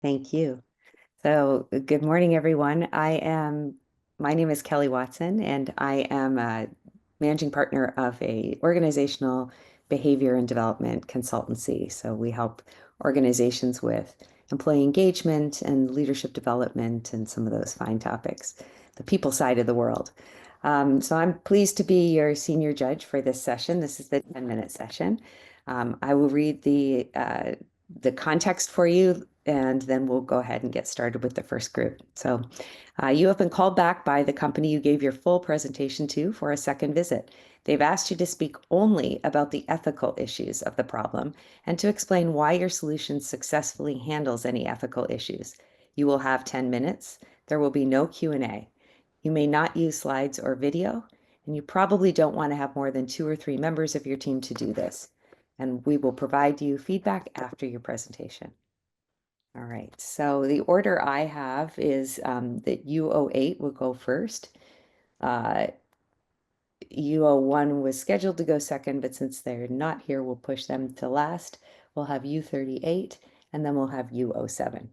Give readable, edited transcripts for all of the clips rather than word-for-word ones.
Thank you. So, good morning, everyone. My name is Kelly Watson, and I am a managing partner of a organizational behavior and development consultancy. So we help organizations with employee engagement and leadership development and some of those fine topics, the people side of the world. So I'm pleased to be your senior judge for this session. This is the 10-minute session. I will read the context for you, and then we'll go ahead and get started with the first group. So you have been called back by the company you gave your full presentation to for a second visit. They've asked you to speak only about the ethical issues of the problem and to explain why your solution successfully handles any ethical issues. You will have 10 minutes. There will be no Q&A. You may not use slides or video, and you probably don't want to have more than 2 or 3 members of your team to do this. And we will provide you feedback after your presentation. All right, so the order I have is that U08 will go first. U01 was scheduled to go second, but since they're not here, we'll push them to last. We'll have U38, and then we'll have U07.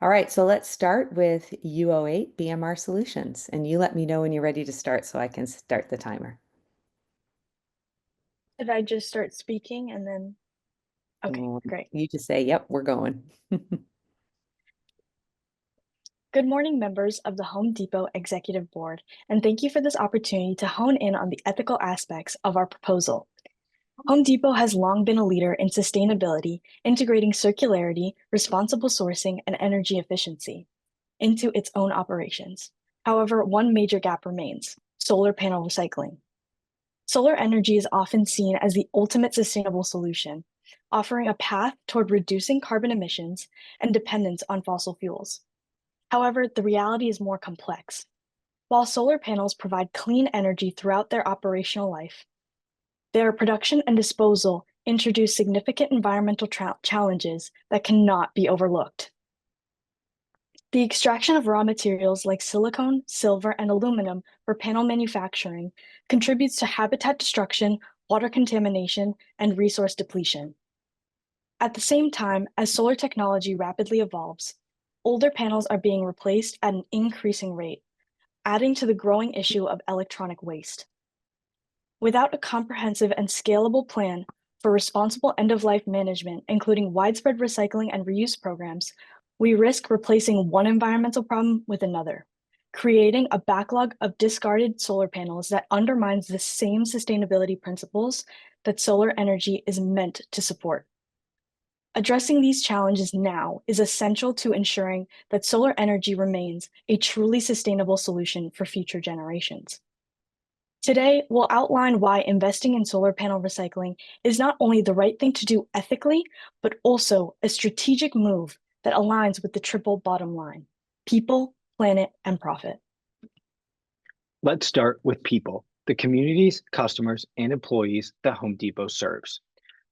All right, so let's start with U08, BMR Solutions. And you let me know when you're ready to start so I can start the timer. Did I just start speaking and then? Okay, great. You just say, yep, we're going. Good morning, members of the Home Depot Executive Board, and thank you for this opportunity to hone in on the ethical aspects of our proposal. Home Depot has long been a leader in sustainability, integrating circularity, responsible sourcing, and energy efficiency into its own operations. However, one major gap remains: solar panel recycling. Solar energy is often seen as the ultimate sustainable solution, offering a path toward reducing carbon emissions and dependence on fossil fuels. However, the reality is more complex. While solar panels provide clean energy throughout their operational life, their production and disposal introduce significant environmental challenges that cannot be overlooked. The extraction of raw materials like silicone, silver, and aluminum for panel manufacturing contributes to habitat destruction, water contamination, and resource depletion. At the same time, as solar technology rapidly evolves, older panels are being replaced at an increasing rate, adding to the growing issue of electronic waste. Without a comprehensive and scalable plan for responsible end-of-life management, including widespread recycling and reuse programs, we risk replacing one environmental problem with another, creating a backlog of discarded solar panels that undermines the same sustainability principles that solar energy is meant to support. Addressing these challenges now is essential to ensuring that solar energy remains a truly sustainable solution for future generations. Today, we'll outline why investing in solar panel recycling is not only the right thing to do ethically, but also a strategic move that aligns with the triple bottom line: people, planet, and profit. Let's start with people, the communities, customers, and employees that Home Depot serves.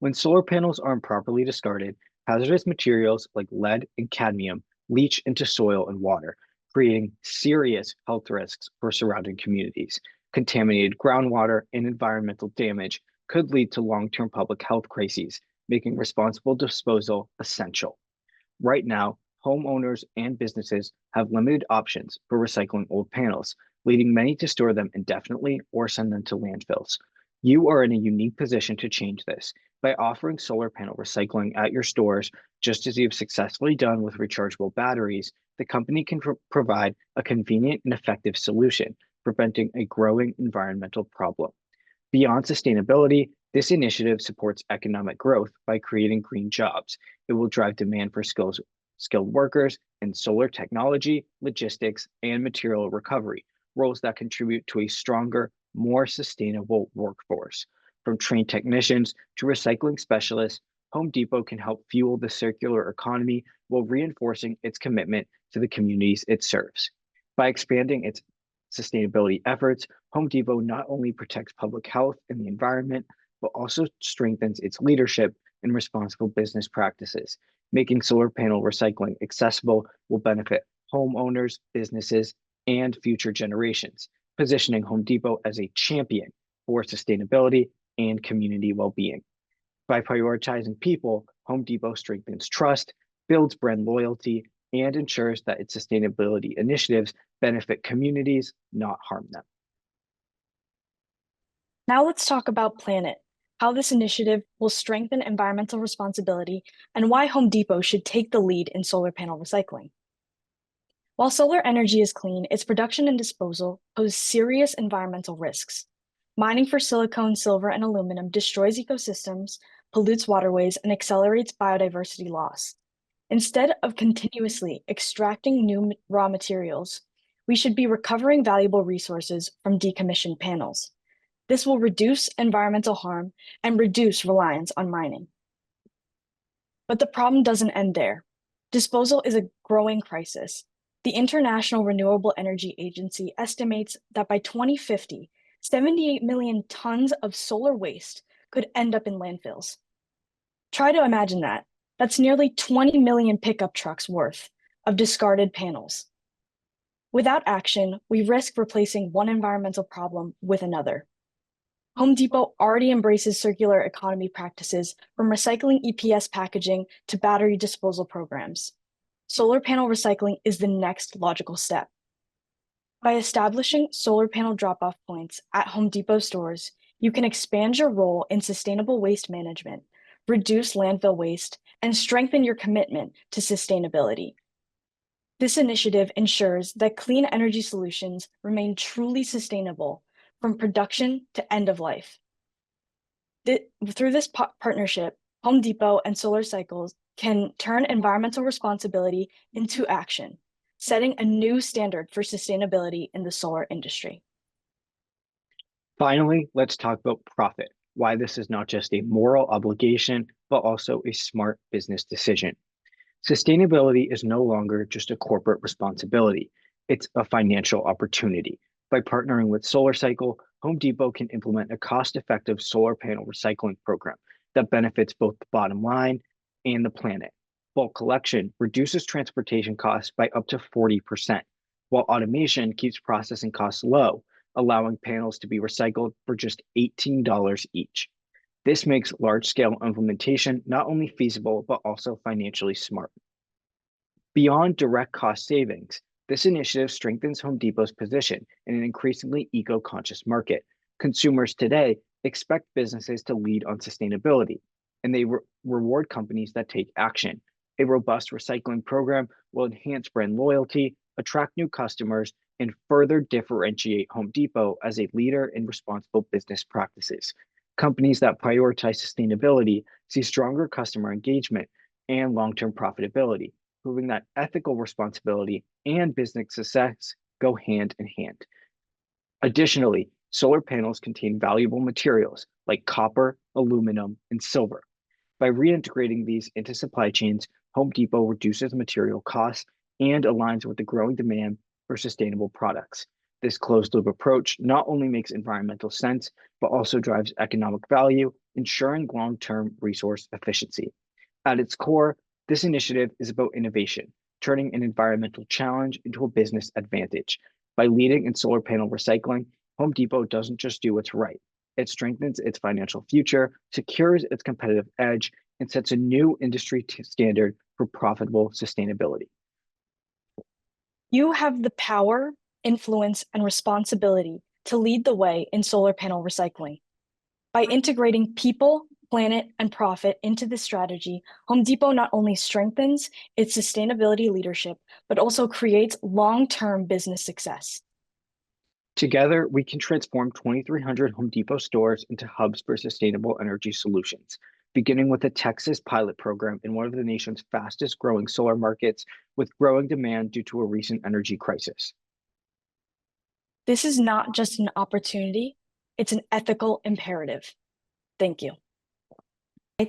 When solar panels are improperly discarded, hazardous materials like lead and cadmium leach into soil and water, creating serious health risks for surrounding communities. Contaminated groundwater and environmental damage could lead to long-term public health crises, making responsible disposal essential. Right now, homeowners and businesses have limited options for recycling old panels, leading many to store them indefinitely or send them to landfills. You are in a unique position to change this by offering solar panel recycling at your stores. Just as you've successfully done with rechargeable batteries, the company can provide a convenient and effective solution, preventing a growing environmental problem. Beyond sustainability, this initiative supports economic growth by creating green jobs. It will drive demand for skilled workers in solar technology, logistics, and material recovery, roles that contribute to a stronger, more sustainable workforce. From trained technicians to recycling specialists, Home Depot can help fuel the circular economy while reinforcing its commitment to the communities it serves. By expanding its sustainability efforts, Home Depot not only protects public health and the environment, but also strengthens its leadership in responsible business practices. Making solar panel recycling accessible will benefit homeowners, businesses, and future generations, positioning Home Depot as a champion for sustainability and community well-being. By prioritizing people, Home Depot strengthens trust, builds brand loyalty, and ensures that its sustainability initiatives benefit communities, not harm them. Now let's talk about Planet, how this initiative will strengthen environmental responsibility, and why Home Depot should take the lead in solar panel recycling. While solar energy is clean, its production and disposal pose serious environmental risks. Mining for silicon, silver, and aluminum destroys ecosystems, pollutes waterways, and accelerates biodiversity loss. Instead of continuously extracting new raw materials, we should be recovering valuable resources from decommissioned panels. This will reduce environmental harm and reduce reliance on mining. But the problem doesn't end there. Disposal is a growing crisis. The International Renewable Energy Agency estimates that by 2050, 78 million tons of solar waste could end up in landfills. Try to imagine that. That's nearly 20 million pickup trucks worth of discarded panels. Without action, we risk replacing one environmental problem with another. Home Depot already embraces circular economy practices from recycling EPS packaging to battery disposal programs. Solar panel recycling is the next logical step. By establishing solar panel drop-off points at Home Depot stores, you can expand your role in sustainable waste management, reduce landfill waste, and strengthen your commitment to sustainability. This initiative ensures that clean energy solutions remain truly sustainable from production to end of life. Through this partnership, Home Depot and Solar Cycles can turn environmental responsibility into action, setting a new standard for sustainability in the solar industry. Finally, let's talk about profit, why this is not just a moral obligation, but also a smart business decision. Sustainability is no longer just a corporate responsibility, it's a financial opportunity. By partnering with SolarCycle, Home Depot can implement a cost-effective solar panel recycling program that benefits both the bottom line and the planet. Bulk collection reduces transportation costs by up to 40%, while automation keeps processing costs low, allowing panels to be recycled for just $18 each. This makes large-scale implementation not only feasible, but also financially smart. Beyond direct cost savings, this initiative strengthens Home Depot's position in an increasingly eco-conscious market. Consumers today expect businesses to lead on sustainability, and they reward companies that take action. A robust recycling program will enhance brand loyalty, attract new customers, and further differentiate Home Depot as a leader in responsible business practices. Companies that prioritize sustainability see stronger customer engagement and long-term profitability, proving that ethical responsibility and business success go hand in hand. Additionally, solar panels contain valuable materials like copper, aluminum, and silver. By reintegrating these into supply chains, Home Depot reduces material costs and aligns with the growing demand for sustainable products. This closed-loop approach not only makes environmental sense, but also drives economic value, ensuring long-term resource efficiency. At its core, this initiative is about innovation, turning an environmental challenge into a business advantage. By leading in solar panel recycling, Home Depot doesn't just do what's right. It strengthens its financial future, secures its competitive edge, and sets a new industry standard for profitable sustainability. You have the power, influence, and responsibility to lead the way in solar panel recycling. By integrating people, planet, and profit into this strategy, Home Depot not only strengthens its sustainability leadership, but also creates long-term business success. Together, we can transform 2,300 Home Depot stores into hubs for sustainable energy solutions, beginning with a Texas pilot program in one of the nation's fastest growing solar markets with growing demand due to a recent energy crisis. This is not just an opportunity, it's an ethical imperative. Thank you.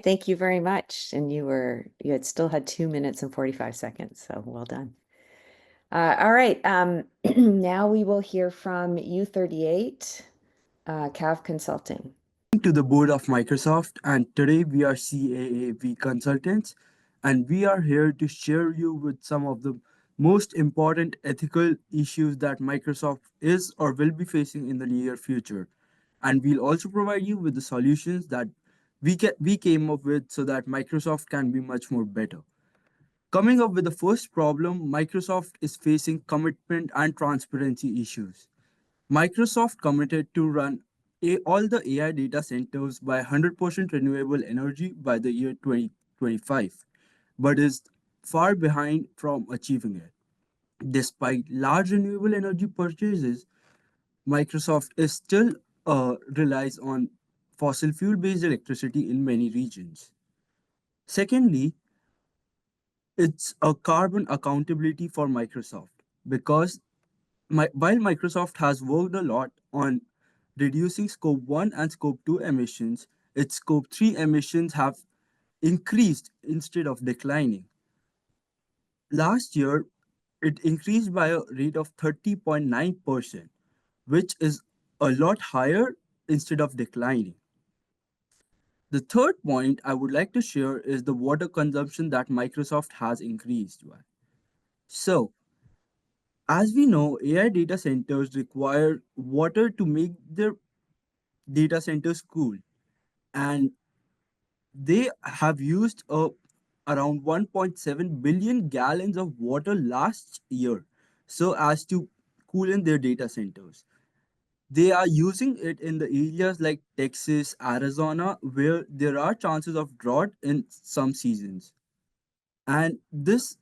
Thank you very much. And you had still had 2 minutes and 45 seconds, so well done. All right, now we will hear from U38, CAAVV Consulting. To the board of Microsoft, and today we are CAAVV Consultants, and we are here to share you with some of the most important ethical issues that Microsoft is or will be facing in the near future. And we'll also provide you with the solutions that we came up with so that Microsoft can be much more better. Coming up with the first problem, Microsoft is facing commitment and transparency issues. Microsoft committed to run all the AI data centers by 100% renewable energy by the year 2025, but is far behind from achieving it. Despite large renewable energy purchases, Microsoft is still relies on fossil fuel based electricity in many regions. Secondly, it's a carbon accountability for Microsoft because while Microsoft has worked a lot on reducing Scope 1 and Scope 2 emissions, its Scope 3 emissions have increased instead of declining. Last year, it increased by a rate of 30.9%, which is a lot higher instead of declining. The third point I would like to share is the water consumption that Microsoft has increased by. So, as we know, AI data centers require water to make their data centers cool, and they have used around 1.7 billion gallons of water last year so as to cool in their data centers. They are using it in the areas like Texas, Arizona, where there are chances of drought in some seasons. And this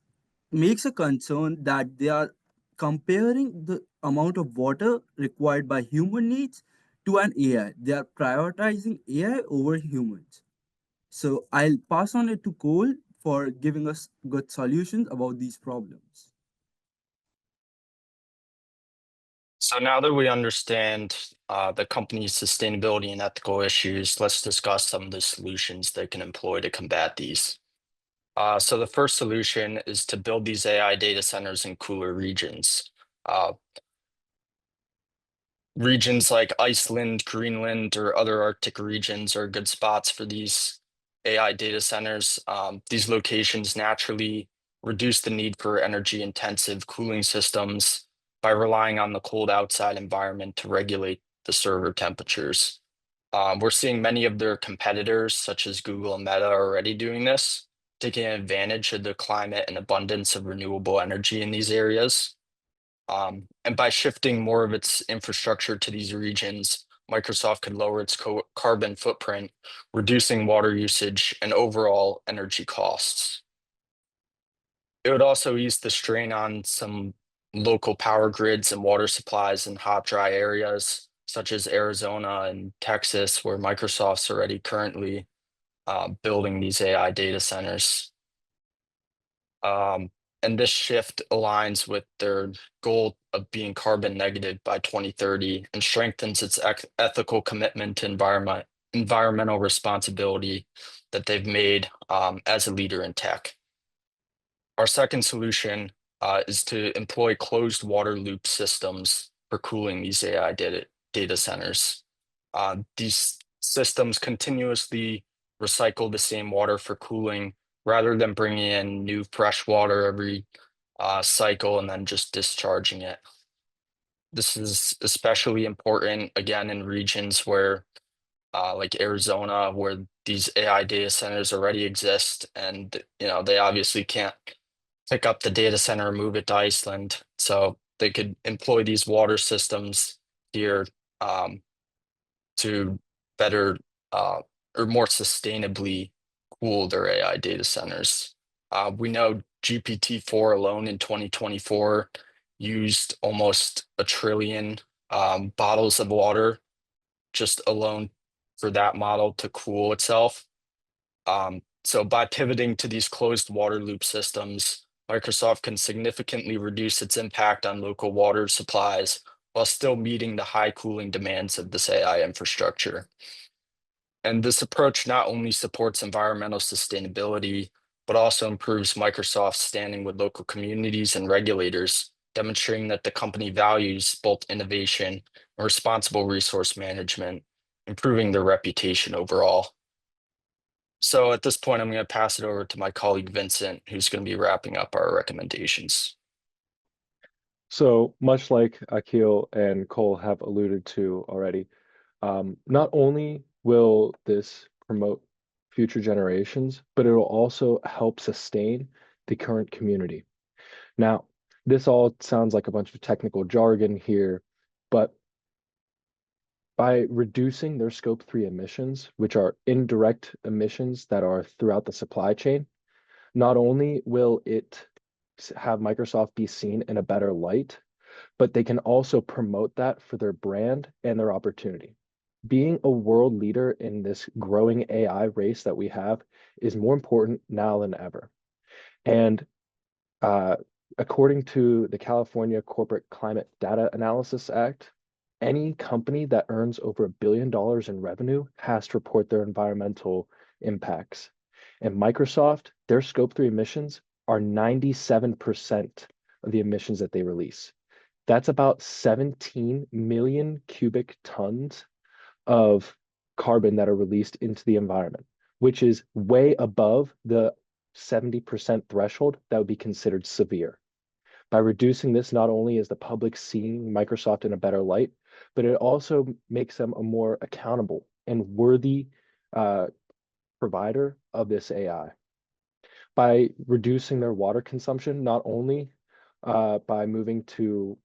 makes a concern that they are comparing the amount of water required by human needs to an AI. They are prioritizing AI over humans. So I'll pass on it to Cole for giving us good solutions about these problems. So now that we understand the company's sustainability and ethical issues, let's discuss some of the solutions they can employ to combat these. So the first solution is to build these AI data centers in cooler regions. Regions like Iceland, Greenland, or other Arctic regions are good spots for these AI data centers. These locations naturally reduce the need for energy-intensive cooling systems by relying on the cold outside environment to regulate the server temperatures. We're seeing many of their competitors, such as Google and Meta, already doing this, taking advantage of the climate and abundance of renewable energy in these areas. And by shifting more of its infrastructure to these regions, Microsoft could lower its carbon footprint, reducing water usage and overall energy costs. It would also ease the strain on some local power grids and water supplies in hot, dry areas, such as Arizona and Texas, where Microsoft's already currently building these AI data centers. And this shift aligns with their goal of being carbon negative by 2030 and strengthens its ethical commitment to environmental responsibility that they've made as a leader in tech. Our second solution is to employ closed water loop systems for cooling these AI data centers. These systems continuously recycle the same water for cooling rather than bringing in new fresh water every cycle and then just discharging it. This is especially important, again, in regions where, like Arizona, where these AI data centers already exist, and they obviously can't pick up the data center and move it to Iceland. So they could employ these water systems here to better or more sustainably cool their AI data centers. We know GPT-4 alone in 2024 used almost 1 trillion bottles of water just alone for that model to cool itself. So by pivoting to these closed water loop systems, Microsoft can significantly reduce its impact on local water supplies while still meeting the high cooling demands of this AI infrastructure. And this approach not only supports environmental sustainability, but also improves Microsoft's standing with local communities and regulators, demonstrating that the company values both innovation and responsible resource management, improving their reputation overall. So at this point, I'm going to pass it over to my colleague Vincent, who's going to be wrapping up our recommendations. So much like Akil and Cole have alluded to already, not only will this promote future generations, but it will also help sustain the current community. Now, this all sounds like a bunch of technical jargon here, but by reducing their Scope 3 emissions, which are indirect emissions that are throughout the supply chain, not only will it have Microsoft be seen in a better light, but they can also promote that for their brand and their opportunity. Being a world leader in this growing AI race that we have is more important now than ever. And according to the California Corporate Climate Data Analysis Act, any company that earns over $1 billion in revenue has to report their environmental impacts. And Microsoft, their Scope 3 emissions are 97% of the emissions that they release. That's about 17 million cubic tons of carbon that are released into the environment, which is way above the 70% threshold that would be considered severe. By reducing this, not only is the public seeing Microsoft in a better light, but it also makes them a more accountable and worthy provider of this AI. By reducing their water consumption, not only by moving to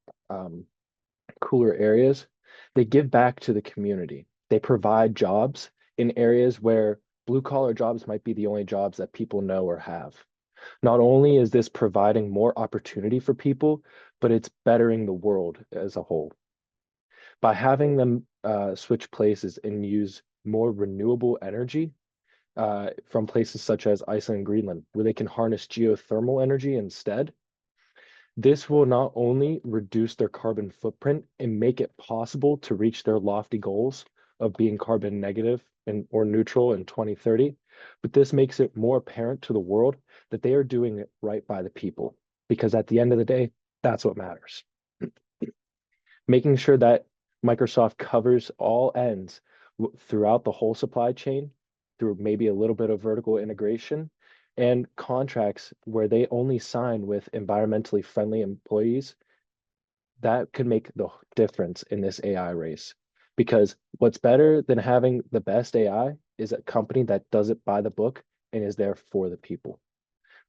cooler areas, they give back to the community. They provide jobs in areas where blue-collar jobs might be the only jobs that people know or have. Not only is this providing more opportunity for people, but it's bettering the world as a whole. By having them switch places and use more renewable energy from places such as Iceland and Greenland, where they can harness geothermal energy instead, this will not only reduce their carbon footprint and make it possible to reach their lofty goals of being carbon negative or neutral in 2030, but this makes it more apparent to the world that they are doing it right by the people, because at the end of the day, that's what matters. Making sure that Microsoft covers all ends throughout the whole supply chain through maybe a little bit of vertical integration and contracts where they only sign with environmentally friendly employees, that could make the difference in this AI race. Because what's better than having the best AI is a company that does it by the book and is there for the people.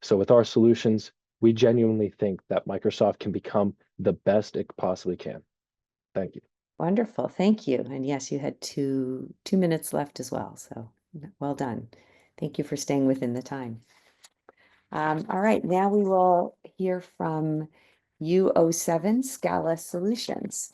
So with our solutions, we genuinely think that Microsoft can become the best it possibly can. Thank you. Wonderful, thank you. And yes, you had two minutes left as well, so well done. Thank you for staying within the time. All right, now we will hear from U07 SCALA Solutions.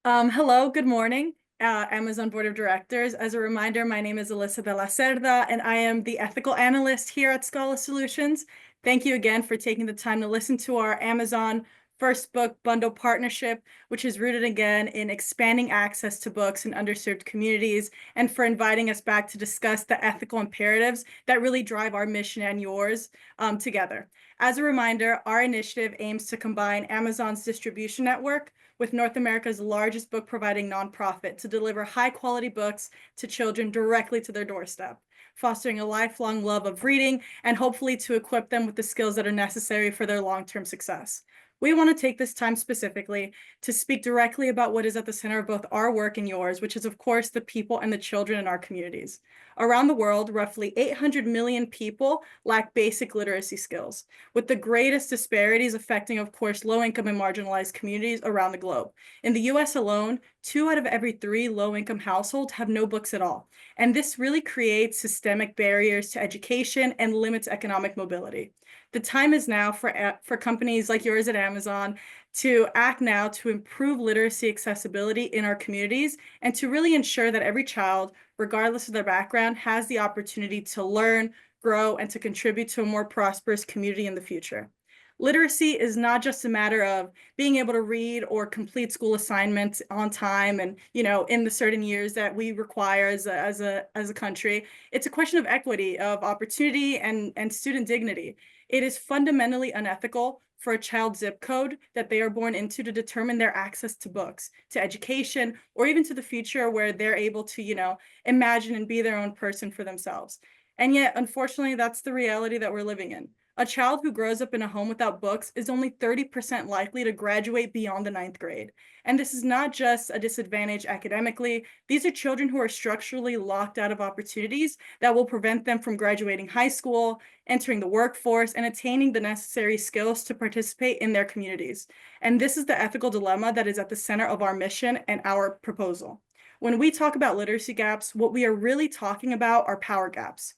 Hello, good morning, Amazon Board of Directors. As a reminder, my name is Alyssa de la Cerda, and I am the Ethical Analyst here at SCALA Solutions. Thank you again for taking the time to listen to our Amazon First Book Bundle partnership, which is rooted again in expanding access to books in underserved communities, and for inviting us back to discuss the ethical imperatives that really drive our mission and yours together. As a reminder, our initiative aims to combine Amazon's distribution network with North America's largest book providing nonprofit to deliver high quality books to children directly to their doorstep, fostering a lifelong love of reading and hopefully to equip them with the skills that are necessary for their long-term success. We want to take this time specifically to speak directly about what is at the center of both our work and yours, which is, of course, the people and the children in our communities. Around the world, roughly 800 million people lack basic literacy skills, with the greatest disparities affecting, of course, low-income and marginalized communities around the globe. In the US alone, 2 out of every 3 low-income households have no books at all. And this really creates systemic barriers to education and limits economic mobility. The time is now for companies like yours at Amazon to act now to improve literacy accessibility in our communities and to really ensure that every child, regardless of their background, has the opportunity to learn, grow, and to contribute to a more prosperous community in the future. Literacy is not just a matter of being able to read or complete school assignments on time and, in the certain years that we require as a country. It's a question of equity, of opportunity, and student dignity. It is fundamentally unethical for a child's zip code that they are born into to determine their access to books, to education, or even to the future where they're able to, imagine and be their own person for themselves. And yet, unfortunately, that's the reality that we're living in. A child who grows up in a home without books is only 30% likely to graduate beyond the 9th grade. And this is not just a disadvantage academically. These are children who are structurally locked out of opportunities that will prevent them from graduating high school, entering the workforce, and attaining the necessary skills to participate in their communities. And this is the ethical dilemma that is at the center of our mission and our proposal. When we talk about literacy gaps, what we are really talking about are power gaps.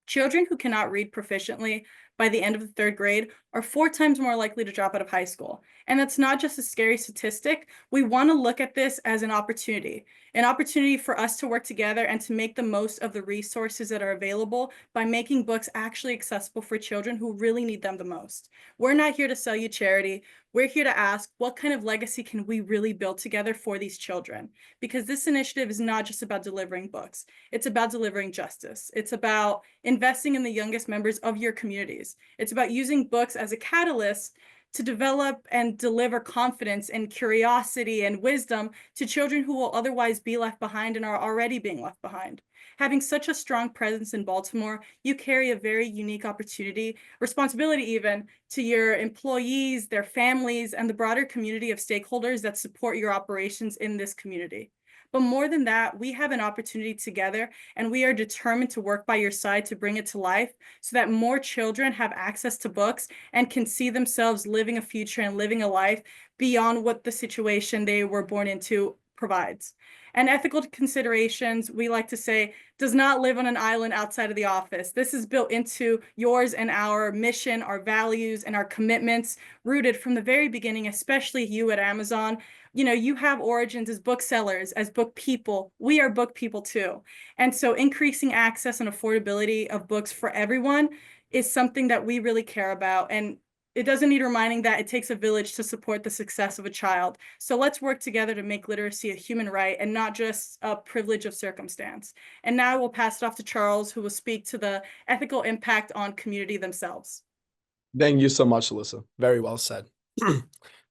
Children who cannot read proficiently by the end of the 3rd grade are 4 times more likely to drop out of high school. And that's not just a scary statistic. We want to look at this as an opportunity for us to work together and to make the most of the resources that are available by making books actually accessible for children who really need them the most. We're not here to sell you charity. We're here to ask, what kind of legacy can we really build together for these children? Because this initiative is not just about delivering books. It's about delivering justice. It's about investing in the youngest members of your communities. It's about using books as a catalyst to develop and deliver confidence and curiosity and wisdom to children who will otherwise be left behind and are already being left behind. Having such a strong presence in Baltimore, you carry a very unique responsibility even, to your employees, their families, and the broader community of stakeholders that support your operations in this community. But more than that, we have an opportunity together, and we are determined to work by your side to bring it to life so that more children have access to books and can see themselves living a future and living a life beyond what the situation they were born into provides. And ethical considerations, we like to say, does not live on an island outside of the office. This is built into yours and our mission, our values, and our commitments, rooted from the very beginning, especially you at Amazon. You know, you have origins as booksellers, as book people. We are book people too. And so increasing access and affordability of books for everyone is something that we really care about. And it doesn't need reminding that it takes a village to support the success of a child. So let's work together to make literacy a human right and not just a privilege of circumstance. And now we'll pass it off to Charles, who will speak to the ethical impact on community themselves. Thank you so much, Alyssa. Very well said.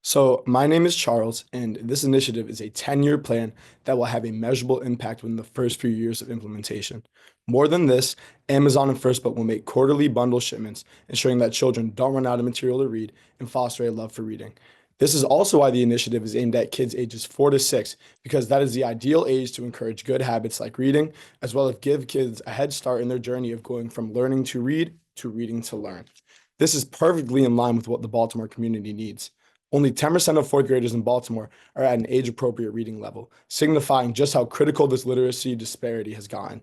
So my name is Charles, and this initiative is a 10-year plan that will have a measurable impact within the first few years of implementation. More than this, Amazon and First Book will make quarterly bundle shipments, ensuring that children don't run out of material to read and foster a love for reading. This is also why the initiative is aimed at kids ages 4 to 6, because that is the ideal age to encourage good habits like reading, as well as give kids a head start in their journey of going from learning to read to reading to learn. This is perfectly in line with what the Baltimore community needs. Only 10% of 4th graders in Baltimore are at an age-appropriate reading level, signifying just how critical this literacy disparity has gotten.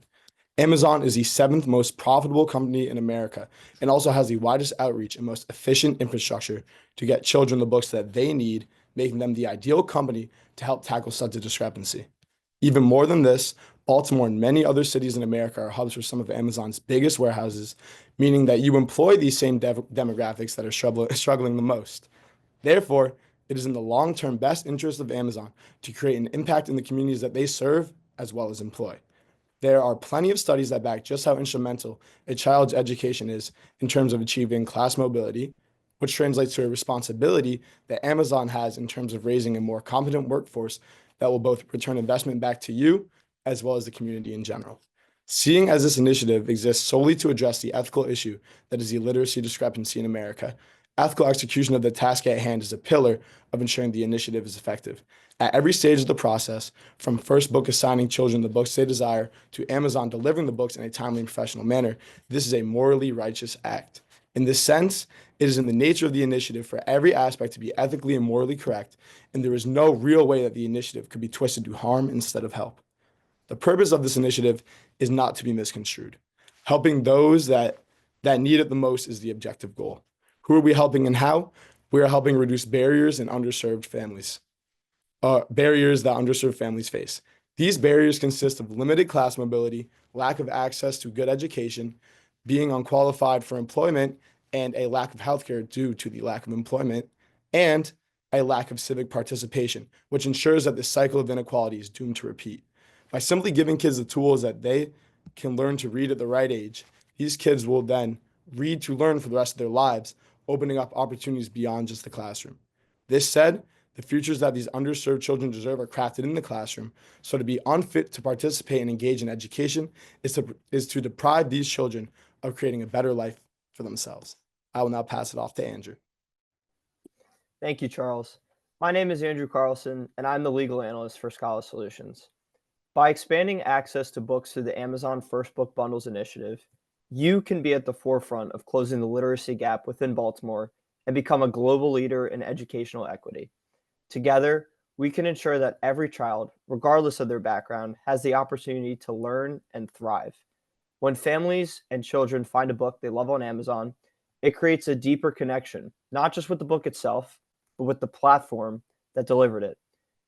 Amazon is the 7th most profitable company in America and also has the widest outreach and most efficient infrastructure to get children the books that they need, making them the ideal company to help tackle such a discrepancy. Even more than this, Baltimore and many other cities in America are hubs for some of Amazon's biggest warehouses, meaning that you employ these same demographics that are struggling the most. Therefore, it is in the long-term best interest of Amazon to create an impact in the communities that they serve as well as employ. There are plenty of studies that back just how instrumental a child's education is in terms of achieving class mobility, which translates to a responsibility that Amazon has in terms of raising a more competent workforce that will both return investment back to you as well as the community in general. Seeing as this initiative exists solely to address the ethical issue that is the literacy discrepancy in America, ethical execution of the task at hand is a pillar of ensuring the initiative is effective. At every stage of the process, from First Book assigning children the books they desire to Amazon delivering the books in a timely and professional manner, this is a morally righteous act. In this sense, it is in the nature of the initiative for every aspect to be ethically and morally correct, and there is no real way that the initiative could be twisted to harm instead of help. The purpose of this initiative is not to be misconstrued. Helping those that need it the most is the objective goal. Who are we helping and how? We are helping reduce barriers that underserved families face. These barriers consist of limited class mobility, lack of access to good education, being unqualified for employment, and a lack of healthcare due to the lack of employment, and a lack of civic participation, which ensures that the cycle of inequality is doomed to repeat. By simply giving kids the tools that they can learn to read at the right age, these kids will then read to learn for the rest of their lives, opening up opportunities beyond just the classroom. This said, the futures that these underserved children deserve are crafted in the classroom, so to be unfit to participate and engage in education is to deprive these children of creating a better life for themselves. I will now pass it off to Andrew. Thank you, Charles. My name is Andrew Carlson, and I'm the legal analyst for SCALA Solutions. By expanding access to books through the Amazon First Book Bundles initiative, you can be at the forefront of closing the literacy gap within Baltimore and become a global leader in educational equity. Together, we can ensure that every child, regardless of their background, has the opportunity to learn and thrive. When families and children find a book they love on Amazon, it creates a deeper connection, not just with the book itself, but with the platform that delivered it.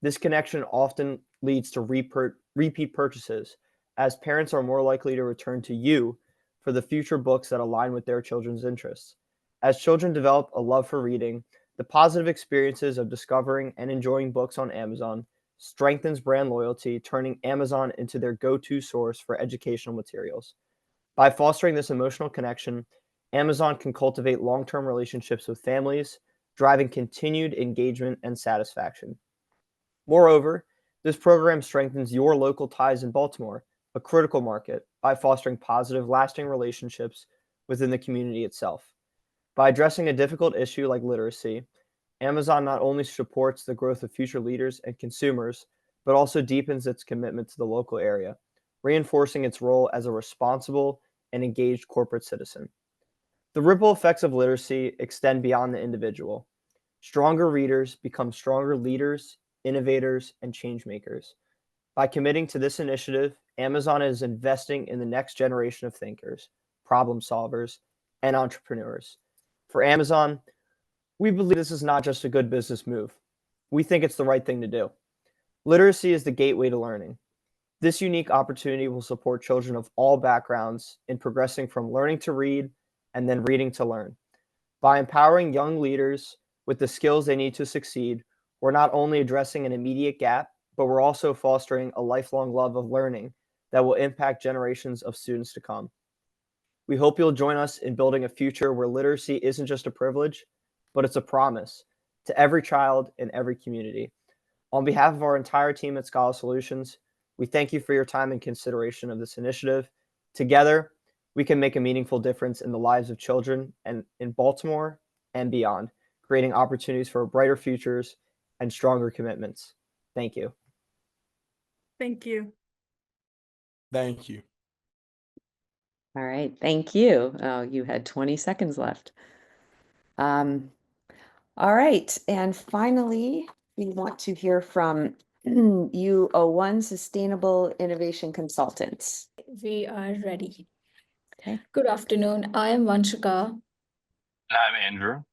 This connection often leads to repeat purchases, as parents are more likely to return to you for the future books that align with their children's interests. As children develop a love for reading, the positive experiences of discovering and enjoying books on Amazon strengthens brand loyalty, turning Amazon into their go-to source for educational materials. By fostering this emotional connection, Amazon can cultivate long-term relationships with families, driving continued engagement and satisfaction. Moreover, this program strengthens your local ties in Baltimore, a critical market, by fostering positive, lasting relationships within the community itself. By addressing a difficult issue like literacy, Amazon not only supports the growth of future leaders and consumers, but also deepens its commitment to the local area, reinforcing its role as a responsible and engaged corporate citizen. The ripple effects of literacy extend beyond the individual. Stronger readers become stronger leaders, innovators, and change makers. By committing to this initiative, Amazon is investing in the next generation of thinkers, problem solvers, and entrepreneurs. For Amazon, we believe this is not just a good business move. We think it's the right thing to do. Literacy is the gateway to learning. This unique opportunity will support children of all backgrounds in progressing from learning to read and then reading to learn. By empowering young leaders with the skills they need to succeed, we're not only addressing an immediate gap, but we're also fostering a lifelong love of learning that will impact generations of students to come. We hope you'll join us in building a future where literacy isn't just a privilege, but it's a promise to every child in every community. On behalf of our entire team at SCALA Solutions, we thank you for your time and consideration of this initiative. Together, we can make a meaningful difference in the lives of children and in Baltimore and beyond, creating opportunities for brighter futures and stronger commitments. Thank you. Thank you. Thank you. All right, thank you. Oh, you had 20 seconds left. All right, and finally, we want to hear from UO1 Sustainable Innovation Consultants. We are ready. Okay. Good afternoon. I am Vanshika, I'm Andrew.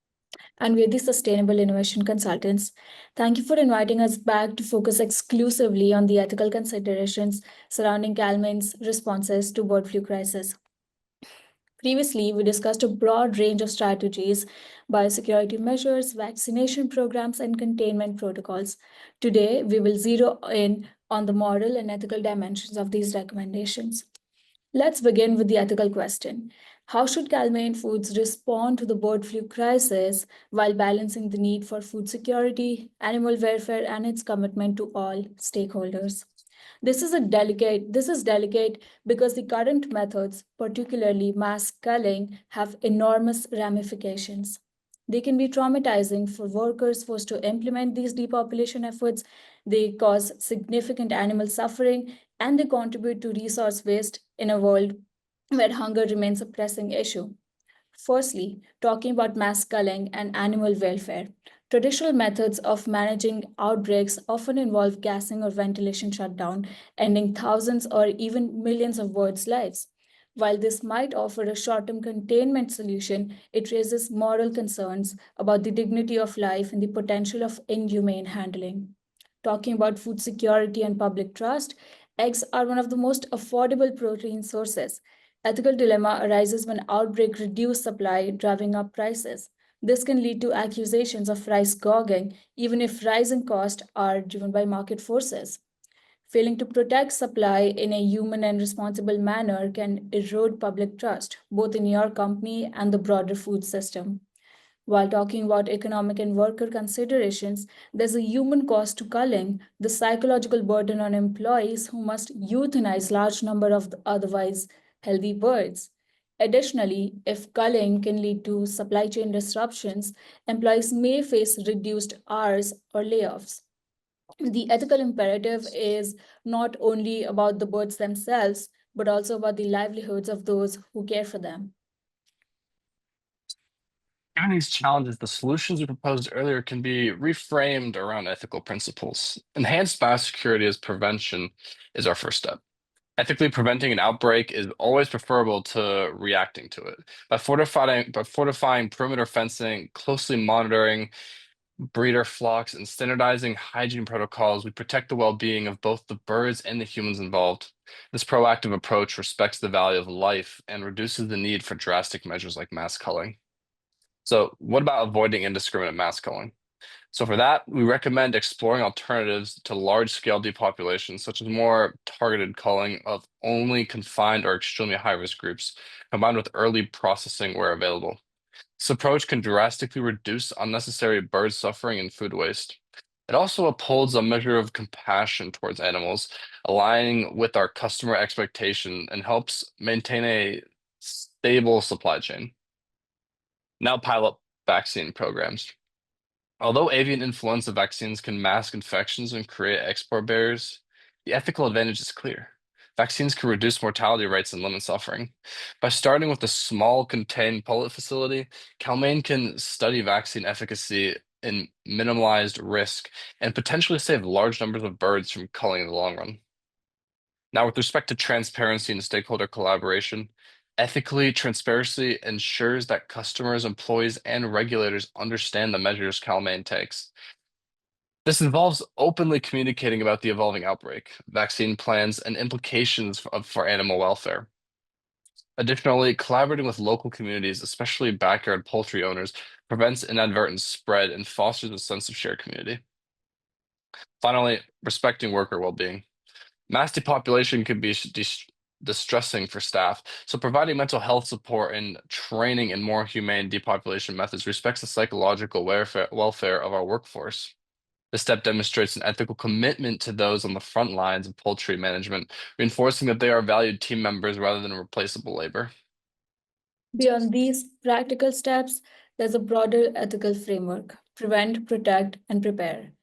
and we're the Sustainable Innovation Consultants. Thank you for inviting us back to focus exclusively on the ethical considerations surrounding Calmain's responses to bird flu crisis. Previously, we discussed a broad range of strategies, biosecurity measures, vaccination programs, and containment protocols. Today, we will zero in on the moral and ethical dimensions of these recommendations. Let's begin with the ethical question. How should Calmain Foods respond to the bird flu crisis while balancing the need for food security, animal welfare, and its commitment to all stakeholders? This is delicate because the current methods, particularly mass culling, have enormous ramifications. They can be traumatizing for workers forced to implement these depopulation efforts. They cause significant animal suffering, and they contribute to resource waste in a world where hunger remains a pressing issue. Firstly, talking about mass culling and animal welfare. Traditional methods of managing outbreaks often involve gassing or ventilation shutdown, ending thousands or even millions of birds' lives. While this might offer a short-term containment solution, it raises moral concerns about the dignity of life and the potential of inhumane handling. Talking about food security and public trust, eggs are one of the most affordable protein sources. Ethical dilemma arises when outbreak reduce supply, driving up prices. This can lead to accusations of price gouging, even if rising costs are driven by market forces. Failing to protect supply in a human and responsible manner can erode public trust, both in your company and the broader food system. While talking about economic and worker considerations, there's a human cost to culling, the psychological burden on employees who must euthanize large number of otherwise healthy birds. Additionally, if culling can lead to supply chain disruptions, employees may face reduced hours or layoffs. The ethical imperative is not only about the birds themselves, but also about the livelihoods of those who care for them. Given these challenges, the solutions we proposed earlier can be reframed around ethical principles. Enhanced biosecurity as prevention is our first step. Ethically preventing an outbreak is always preferable to reacting to it. By fortifying perimeter fencing, closely monitoring breeder flocks, and standardizing hygiene protocols, we protect the well-being of both the birds and the humans involved. This proactive approach respects the value of life and reduces the need for drastic measures like mass culling. So what about avoiding indiscriminate mass culling? So for that, we recommend exploring alternatives to large-scale depopulation, such as more targeted culling of only confined or extremely high-risk groups, combined with early processing where available. This approach can drastically reduce unnecessary bird suffering and food waste. It also upholds a measure of compassion towards animals, aligning with our customer expectation and helps maintain a stable supply chain. Now pilot vaccine programs. Although avian influenza vaccines can mask infections and create export barriers, the ethical advantage is clear. Vaccines can reduce mortality rates and limit suffering. By starting with a small contained pullet facility, Cal-Maine can study vaccine efficacy in minimalized risk and potentially save large numbers of birds from culling in the long run. Now, with respect to transparency and stakeholder collaboration, transparency ensures that customers, employees, and regulators understand the measures Cal-Maine takes. This involves openly communicating about the evolving outbreak, vaccine plans, and implications for animal welfare. Additionally, collaborating with local communities, especially backyard poultry owners, prevents inadvertent spread and fosters a sense of shared community. Finally, respecting worker well-being. Mass depopulation can be distressing for staff, so providing mental health support and training in more humane depopulation methods respects the psychological welfare of our workforce. This step demonstrates an ethical commitment to those on the front lines of poultry management, reinforcing that they are valued team members rather than replaceable labor. Beyond these practical steps, there's a broader ethical framework: prevent, protect, and prepare.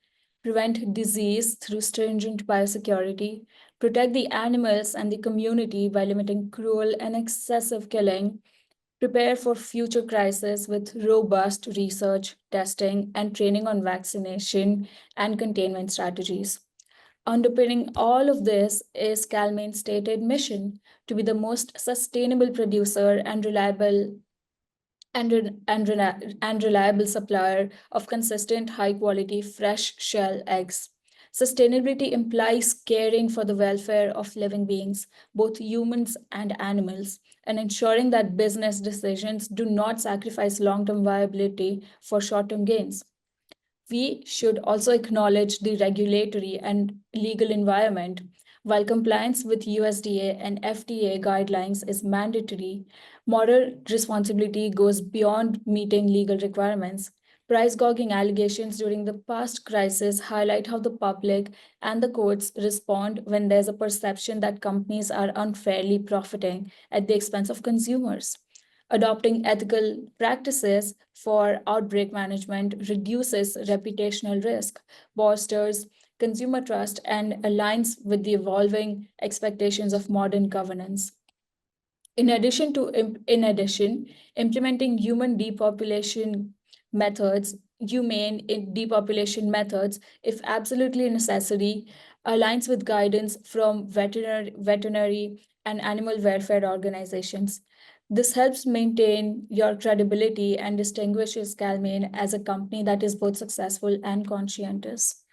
Prevent disease through stringent biosecurity, protect the animals and the community by limiting cruel and excessive killing, prepare for future crises with robust research, testing, and training on vaccination and containment strategies. Underpinning all of this is Cal-Maine's stated mission to be the most sustainable producer and reliable supplier of consistent, high quality, fresh shell eggs. Sustainability implies caring for the welfare of living beings, both humans and animals, and ensuring that business decisions do not sacrifice long term viability for short term gains. We should also acknowledge the regulatory and legal environment. While compliance with USDA and FDA guidelines is mandatory, moral responsibility goes beyond meeting legal requirements. Price gouging allegations during the past crisis highlight how the public and the courts respond when there's a perception that companies are unfairly profiting at the expense of consumers. Adopting ethical practices for outbreak management reduces reputational risk, fosters consumer trust, and aligns with the evolving expectations of modern governance. In addition, implementing humane depopulation methods, if absolutely necessary, aligns with guidance from veterinary and animal welfare organizations. This helps maintain your credibility and distinguishes Cal-Maine as a company that is both successful and conscientious.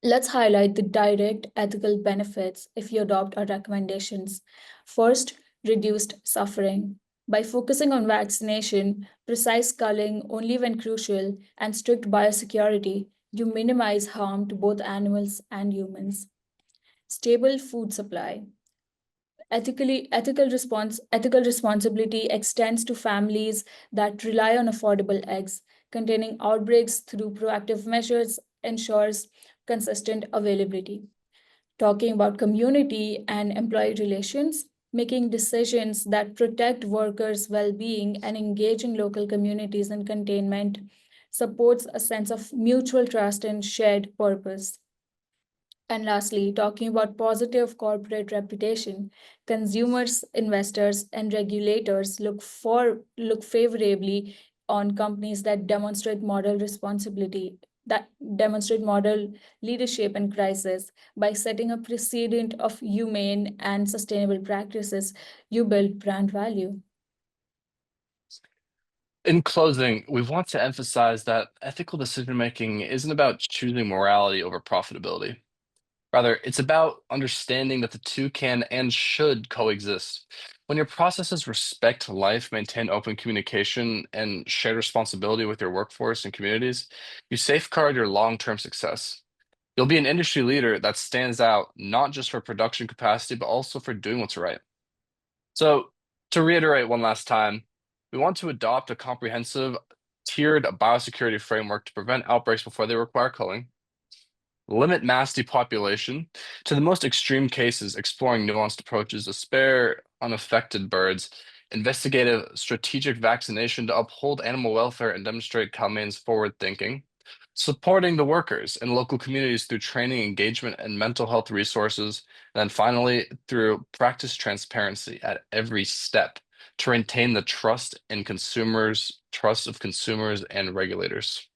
Let's highlight the direct ethical benefits if you adopt our recommendations. First, reduced suffering. By focusing on vaccination, precise culling only when crucial, and strict biosecurity, you minimize harm to both animals and humans. Stable food supply. Ethical responsibility extends to families that rely on affordable eggs. Containing outbreaks through proactive measures ensures consistent availability. Talking about community and employee relations, making decisions that protect workers' well-being and engaging local communities in containment supports a sense of mutual trust and shared purpose. And lastly, talking about positive corporate reputation, consumers, investors, and regulators look favorably on companies that demonstrate moral responsibility, that demonstrate moral leadership in crisis. By setting a precedent of humane and sustainable practices, you build brand value. In closing, we want to emphasize that ethical decision making isn't about choosing morality over profitability. Rather, it's about understanding that the two can and should coexist. When your processes respect life, maintain open communication, and shared responsibility with your workforce and communities, you safeguard your long-term success. You'll be an industry leader that stands out not just for production capacity, but also for doing what's right. So, to reiterate one last time, we want to adopt a comprehensive, tiered biosecurity framework to prevent outbreaks before they require culling, limit mass depopulation to the most extreme cases, exploring nuanced approaches to spare unaffected birds, investigative strategic vaccination to uphold animal welfare and demonstrate CalMain's forward thinking, supporting the workers and local communities through training, engagement, and mental health resources, and then finally through practice transparency at every step to maintain the trust of consumers and regulators.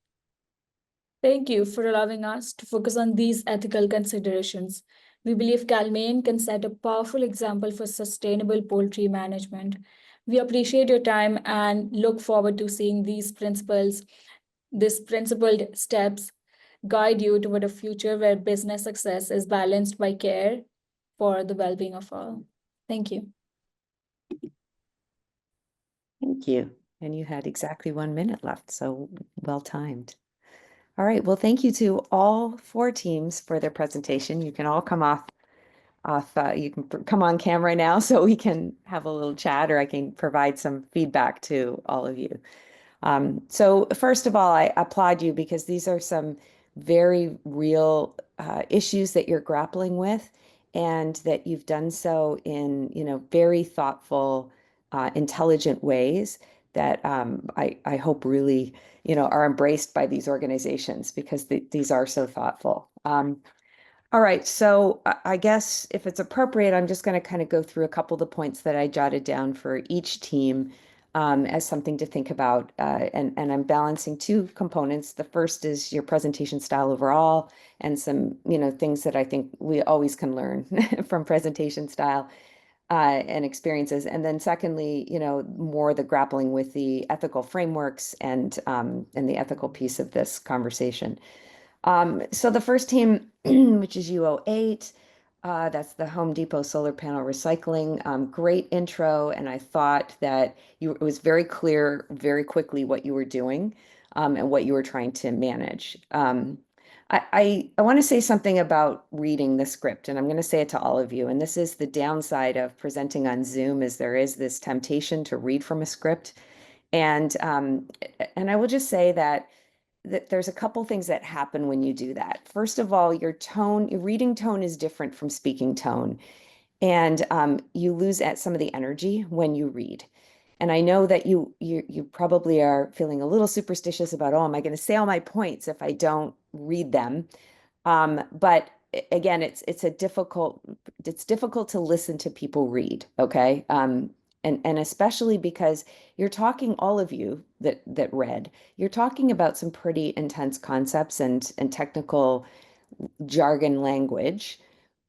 Thank you for allowing us to focus on these ethical considerations. We believe CalMain can set a powerful example for sustainable poultry management. We appreciate your time and look forward to seeing these principled steps guide you toward a future where business success is balanced by care for the well-being of all. Thank you. Thank you. And you had exactly 1 minute left, so well timed. All right, well, thank you to all 4 teams for their presentation. You can all come you can come on camera now so we can have a little chat, or I can provide some feedback to all of you. So first of all, I applaud you because these are some very real issues that you're grappling with, and that you've done so in, very thoughtful, intelligent ways that I hope really, are embraced by these organizations, because these are so thoughtful. All right, so I guess if it's appropriate, I'm just going to kind of go through a couple of the points that I jotted down for each team as something to think about. And I'm balancing 2 components. The first is your presentation style overall, and some, things that I think we always can learn from presentation style and experiences. And then secondly, more the grappling with the ethical frameworks and the ethical piece of this conversation. So the first team, which is UO8, that's the Home Depot solar panel recycling. Great intro, and I thought that it was very clear very quickly what you were doing and what you were trying to manage. I want to say something about reading the script, and I'm going to say it to all of you. And this is the downside of presenting on Zoom, is there is this temptation to read from a script. And I will just say that there's a couple things that happen when you do that. First of all, your reading tone is different from speaking tone, and you lose at some of the energy when you read. And I know that you probably are feeling a little superstitious about, oh, am I going to say all my points if I don't read them? But again, it's difficult to listen to people read, okay? And especially because you're talking, all of you that read, you're talking about some pretty intense concepts and technical jargon language,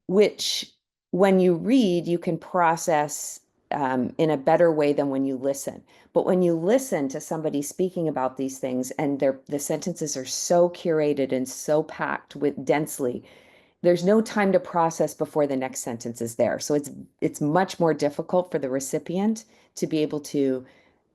which when you read, you can process in a better way than when you listen. But when you listen to somebody speaking about these things, and the sentences are so curated and so packed with densely, there's no time to process before the next sentence is there. So it's much more difficult for the recipient to be able to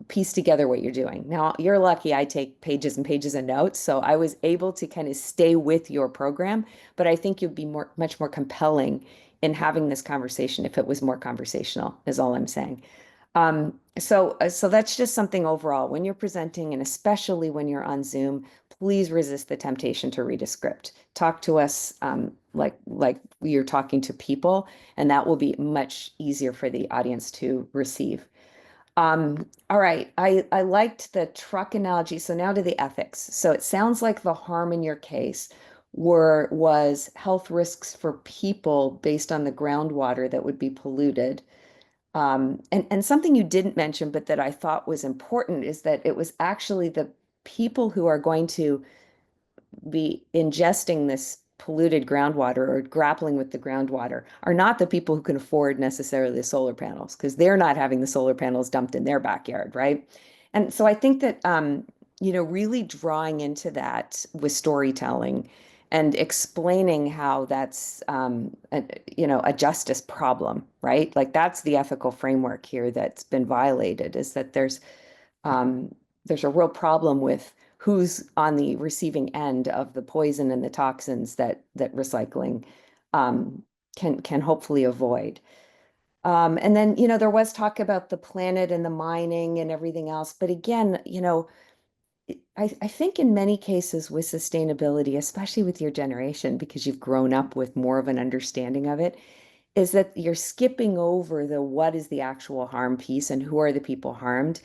piece together what you're doing. Now, you're lucky I take pages and pages of notes, so I was able to kind of stay with your program, but I think you'd be much more compelling in having this conversation if it was more conversational, is all I'm saying. So that's just something overall. When you're presenting, and especially when you're on Zoom, please resist the temptation to read a script. Talk to us like you're talking to people, and that will be much easier for the audience to receive. All right, I liked the truck analogy. So now to the ethics. So it sounds like the harm in your case was health risks for people based on the groundwater that would be polluted. And something you didn't mention, but that I thought was important, is that it was actually the people who are going to be ingesting this polluted groundwater or grappling with the groundwater are not the people who can afford necessarily the solar panels, because they're not having the solar panels dumped in their backyard, right? And so I think that really drawing into that with storytelling and explaining how that's a justice problem, right? Like that's the ethical framework here that's been violated, is that there's a real problem with who's on the receiving end of the poison and the toxins that recycling can hopefully avoid. And then, there was talk about the planet and the mining and everything else. But again, I think in many cases with sustainability, especially with your generation, because you've grown up with more of an understanding of it, is that you're skipping over the what is the actual harm piece and who are the people harmed,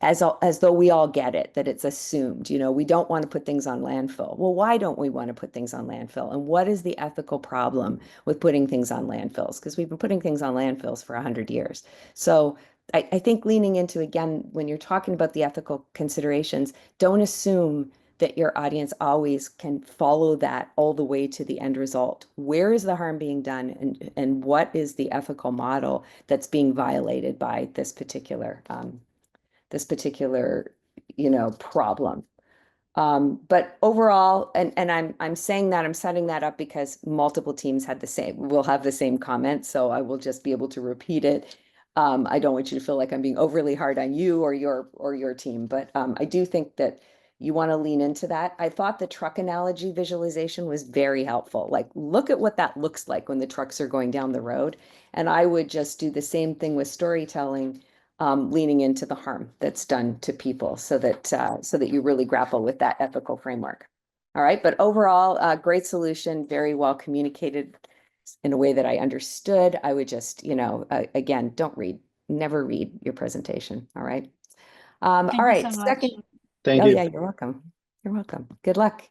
as though we all get it, that it's assumed, we don't want to put things on landfill. Well, why don't we want to put things on landfill? And what is the ethical problem with putting things on landfills? Because we've been putting things on landfills for 100 years. So I think leaning into, again, when you're talking about the ethical considerations, don't assume that your audience always can follow that all the way to the end result. Where is the harm being done, and what is the ethical model that's being violated by this particular problem? But overall, and I'm saying that, I'm setting that up because multiple teams will have the same comment, so I will just be able to repeat it. I don't want you to feel like I'm being overly hard on you or your team, but I do think that you want to lean into that. I thought the truck analogy visualization was very helpful. Like, look at what that looks like when the trucks are going down the road. And I would just do the same thing with storytelling, leaning into the harm that's done to people, so that you really grapple with that ethical framework. All right, but overall, great solution, very well communicated in a way that I understood. I would just, again, never read your presentation. All right. All Thank you right, so much. second. Thank Oh you. yeah, you're welcome. You're welcome. Good luck.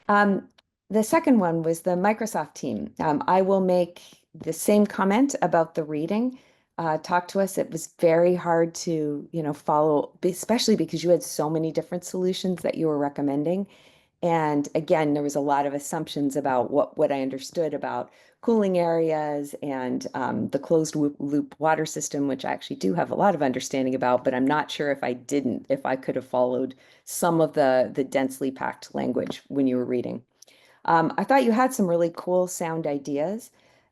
The second one was the Microsoft team. I will make the same comment about the reading. Talk to us. It was very hard to, follow, especially because you had so many different solutions that you were recommending. And again, there was a lot of assumptions about what I understood about cooling areas and the closed loop water system, which I actually do have a lot of understanding about, but I'm not sure if I could have followed some of the densely packed language when you were reading. I thought you had some really cool sound ideas.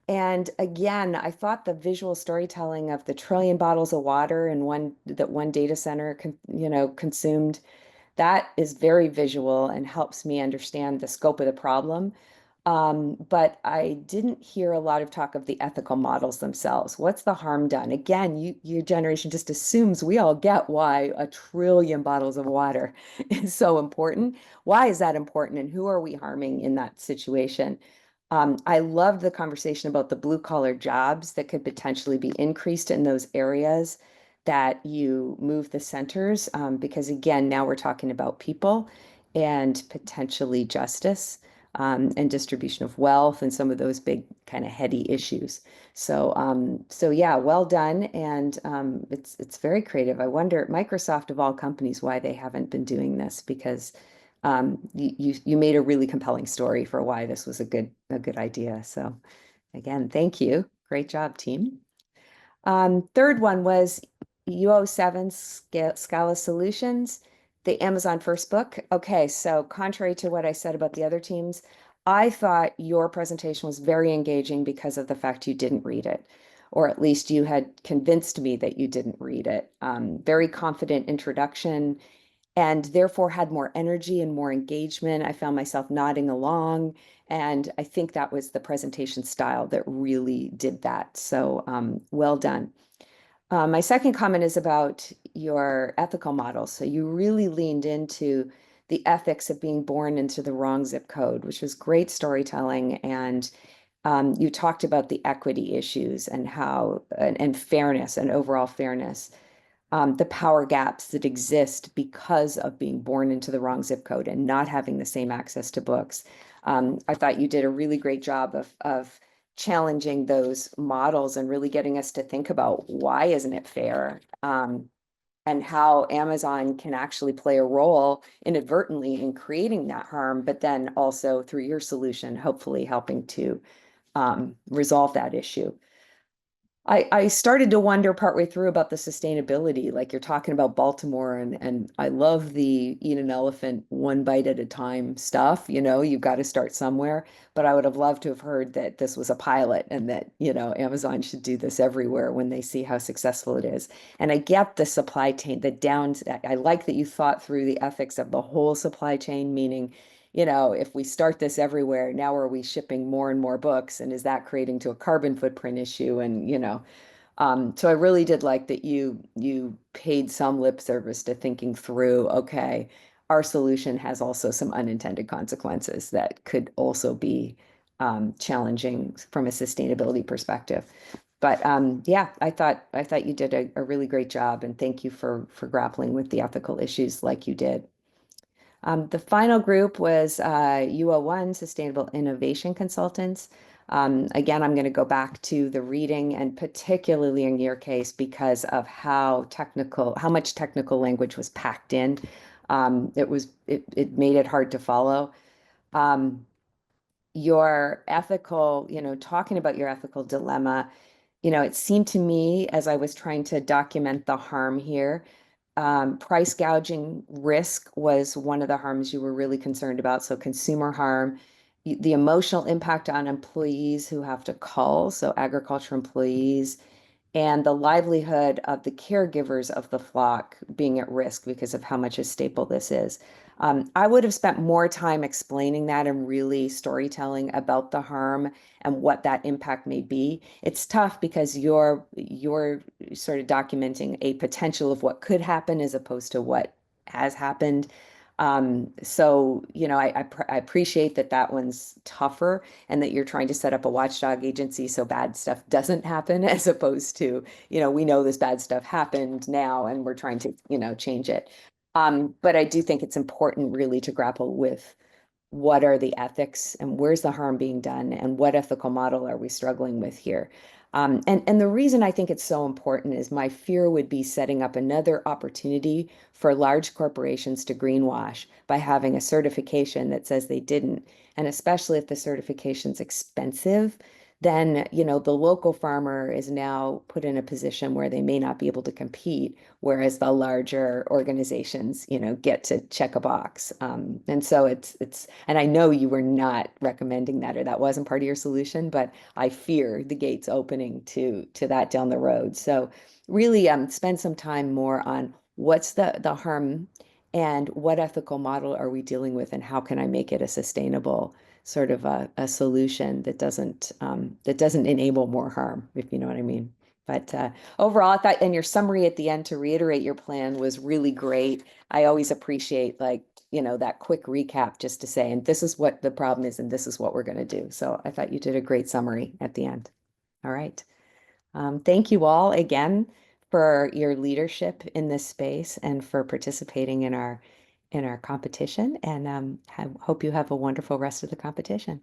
And again, I thought the visual storytelling of the trillion bottles of water and one data center consumed, that is very visual and helps me understand the scope of the problem. But I didn't hear a lot of talk of the ethical models themselves. What's the harm done? Again, your generation just assumes we all get why a trillion bottles of water is so important. Why is that important, and who are we harming in that situation? I loved the conversation about the blue collar jobs that could potentially be increased in those areas that you move the centers, because again, now we're talking about people and potentially justice, and distribution of wealth and some of those big kind of heady issues. So yeah, well done, and it's very creative. I wonder, Microsoft of all companies, why they haven't been doing this, because you made a really compelling story for why this was a good idea. So again, thank you. Great job, team. Third one was UO7 SCALA Solutions, the Amazon first book. Okay, so contrary to what I said about the other teams, I thought your presentation was very engaging because of the fact you didn't read it, or at least you had convinced me that you didn't read it. Very confident introduction, and therefore had more energy and more engagement. I found myself nodding along, and I think that was the presentation style that really did that. So well done. My second comment is about your ethical model. So you really leaned into the ethics of being born into the wrong zip code, which was great storytelling. And you talked about the equity issues and how, and fairness and overall fairness, the power gaps that exist because of being born into the wrong zip code and not having the same access to books. I thought you did a really great job of challenging those models and really getting us to think about why isn't it fair, and how Amazon can actually play a role inadvertently in creating that harm, but then also through your solution, hopefully helping to resolve that issue. I started to wonder partway through about the sustainability, like you're talking about Baltimore, and I love the eat an elephant one bite at a time stuff. You've got to start somewhere, but I would have loved to have heard that this was a pilot and that, Amazon should do this everywhere when they see how successful it is. And I get the supply chain, I like that you thought through the ethics of the whole supply chain, meaning, if we start this everywhere, now are we shipping more and more books? And is that creating to a carbon footprint issue? And, so I really did like that you paid some lip service to thinking through, okay, our solution has also some unintended consequences that could also be challenging from a sustainability perspective. But yeah, I thought you did a really great job, and thank you for grappling with the ethical issues like you did. The final group was UO1 Sustainable Innovation Consultants. Again, I'm going to go back to the reading, and particularly in your case because of how much technical language was packed in. It made it hard to follow. Your ethical, talking about your ethical dilemma, it seemed to me as I was trying to document the harm here, price gouging risk was one of the harms you were really concerned about. So consumer harm, the emotional impact on employees who have to cull, so agriculture employees, and the livelihood of the caregivers of the flock being at risk because of how much a staple this is. I would have spent more time explaining that and really storytelling about the harm and what that impact may be. It's tough because you're sort of documenting a potential of what could happen as opposed to what has happened. So, I appreciate that one's tougher and that you're trying to set up a watchdog agency so bad stuff doesn't happen, as opposed to, we know this bad stuff happened now and we're trying to, change it. But I do think it's important really to grapple with what are the ethics and where's the harm being done and what ethical model are we struggling with here. And the reason I think it's so important is my fear would be setting up another opportunity for large corporations to greenwash by having a certification that says they didn't. And especially if the certification's expensive, then, the local farmer is now put in a position where they may not be able to compete, whereas the larger organizations, get to check a box. And so and I know you were not recommending that, or that wasn't part of your solution, but I fear the gates opening to that down the road. So really spend some time more on what's the harm and what ethical model are we dealing with, and how can I make it a sustainable sort of a solution that doesn't enable more harm, if you know what I mean. But overall, I thought, and your summary at the end to reiterate your plan was really great. I always appreciate that quick recap just to say, and this is what the problem is, and this is what we're going to do. So I thought you did a great summary at the end. All right. Thank you all again for your leadership in this space and for participating in our competition. And hope you have a wonderful rest of the competition.